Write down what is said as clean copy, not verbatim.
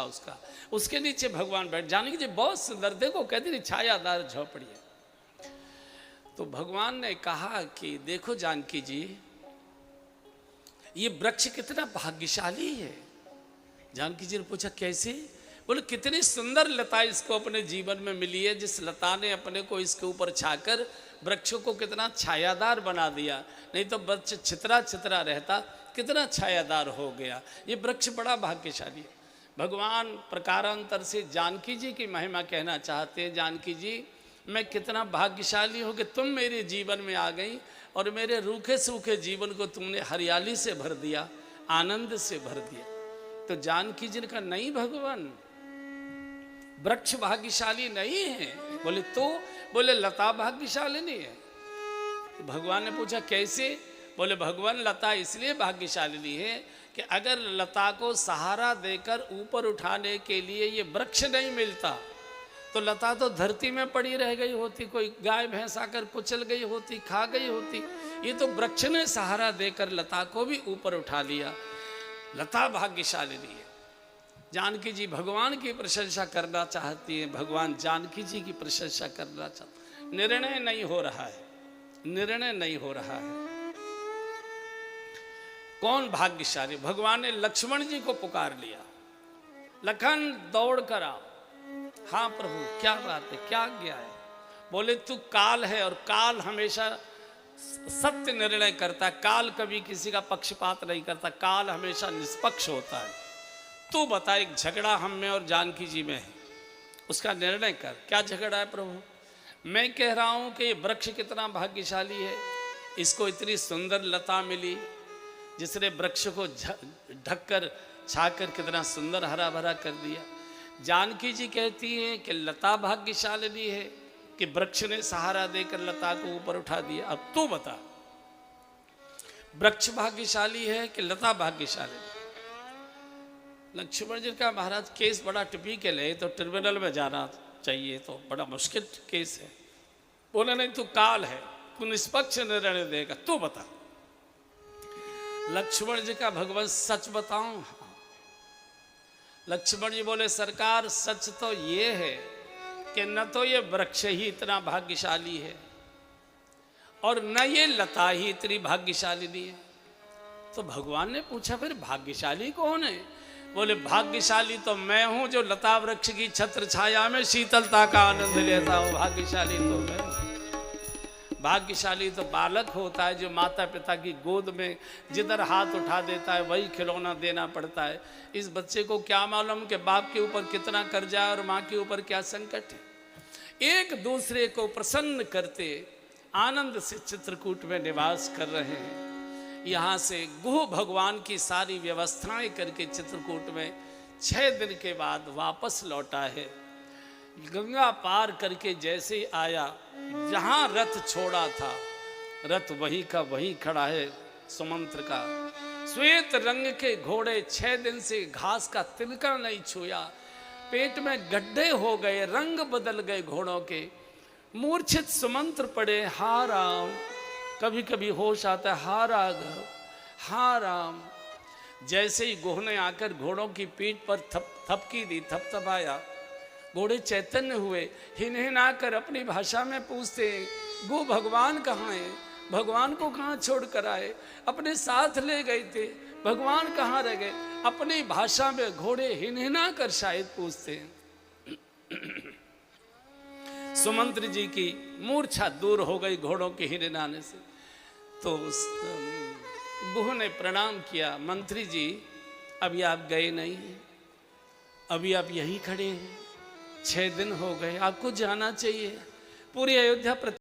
उसका, उसके नीचे भगवान बैठ। जानकी जी बहुत सुंदर, देखो कहती थी छायादार झोपड़ी है। तो भगवान ने कहा कि देखो जानकी जी, ये वृक्ष कितना भाग्यशाली है। जानकी जी ने पूछा कैसे? बोले कितनी सुंदर लता इसको अपने जीवन में मिली है, जिस लता ने अपने को इसके ऊपर छाकर वृक्षों को कितना छायादार बना दिया। नहीं तो वृक्ष छितरा छितरा रहता, कितना छायादार हो गया। ये वृक्ष बड़ा भाग्यशाली है। भगवान प्रकारांतर से जानकी जी की महिमा कहना चाहते हैं। जानकी जी, मैं कितना भाग्यशाली हूँ कि तुम मेरे जीवन में आ गई और मेरे रूखे सूखे जीवन को तुमने हरियाली से भर दिया, आनंद से भर दिया। तो जानकी जी ने कहा नहीं भगवान, वृक्ष भाग्यशाली नहीं है। बोले तो? बोले लता भाग्यशाली नहीं है। तो भगवान ने पूछा कैसे? बोले भगवान लता इसलिए भाग्यशाली है कि अगर लता को सहारा देकर ऊपर उठाने के लिए ये वृक्ष नहीं मिलता तो लता तो धरती में पड़ी रह गई होती, कोई गाय भैंस आकर कुचल गई होती, खा गई होती। ये तो वृक्ष ने सहारा देकर लता को भी ऊपर उठा लिया। लता भाग्यशाली है। जानकी जी भगवान की प्रशंसा करना चाहती है, भगवान जानकी जी की प्रशंसा करना चाहते। निर्णय नहीं हो रहा है, निर्णय नहीं हो रहा है। कौन भाग्यशाली? भगवान ने लक्ष्मण जी को पुकार लिया, लखन दौड़ कर आओ। हाँ प्रभु, क्या बात है, क्या आज्ञा है? बोले तू काल है और काल हमेशा सत्य निर्णय करता है। काल कभी किसी का पक्षपात नहीं करता, काल हमेशा निष्पक्ष होता है। तू बता, एक झगड़ा हम में और जानकी जी में है, उसका निर्णय कर। क्या झगड़ा है प्रभु? मैं कह रहा हूं कि ये वृक्ष कितना भाग्यशाली है, इसको इतनी सुंदर लता मिली जिसने वृक्ष को ढककर छाकर कितना सुंदर हरा भरा कर दिया। जानकी जी कहती हैं कि लता भाग्यशाली है कि वृक्ष ने सहारा देकर लता को ऊपर उठा दिया। अब तू बता, वृक्ष भाग्यशाली है कि लता भाग्यशाली? लक्ष्मण जी का महाराज केस बड़ा टिपिकल है, तो ट्रिब्यूनल में जाना चाहिए, तो बड़ा मुश्किल केस है। बोले नहीं, तू काल है, तू निष्पक्ष निर्णय देगा, तू बता। लक्ष्मण जी का भगवान सच बताऊं? लक्ष्मण जी बोले सरकार सच तो ये है कि न तो ये वृक्ष ही इतना भाग्यशाली है और न ये लता ही इतनी भाग्यशाली नहीं है। तो भगवान ने पूछा फिर भाग्यशाली कौन है? बोले भाग्यशाली तो मैं हूं जो लता वृक्ष की छत्र छाया में शीतलता का आनंद लेता हूं। भाग्यशाली तो मैं। भाग्यशाली तो बालक होता है जो माता पिता की गोद में जिधर हाथ उठा देता है वही खिलौना देना पड़ता है। इस बच्चे को क्या मालूम कि बाप के ऊपर कितना कर्जा है और माँ के ऊपर क्या संकट है। एक दूसरे को प्रसन्न करते आनंद से चित्रकूट में निवास कर रहे हैं। यहाँ से गुह भगवान की सारी व्यवस्थाएं करके चित्रकूट में 6 दिन के बाद वापस लौटा है। गंगा पार करके जैसे आया, जहाँ रथ छोड़ा था रथ वही का वही खड़ा है। सुमंत्र का श्वेत रंग के घोड़े 6 दिन से घास का तिनका नहीं छुआ, पेट में गड्ढे हो गए, रंग बदल गए घोड़ों के। मूर्छित सुमंत्र पड़े, हा राम। कभी कभी होश आता है, हा राघव, हा राम। जैसे ही गोह ने आकर घोड़ों की पीठ पर थपकी दी, थपथपाया, घोड़े चैतन्य हुए। हिनहिना कर अपनी भाषा में पूछते हैं गो भगवान कहाँ है? भगवान को कहाँ छोड़ कर आए? अपने साथ ले गए थे, भगवान कहाँ रह गए? अपनी भाषा में घोड़े हिनहिना कर शायद पूछते हैं। सुमंत्र जी की मूर्छा दूर हो गई घोड़ों के हिनहिनाने से। तो गुह ने प्रणाम किया, मंत्री जी अभी आप गए नहीं हैं, अभी आप यहीं खड़े हैं, 6 दिन हो गए, आपको जाना चाहिए। पूरी अयोध्या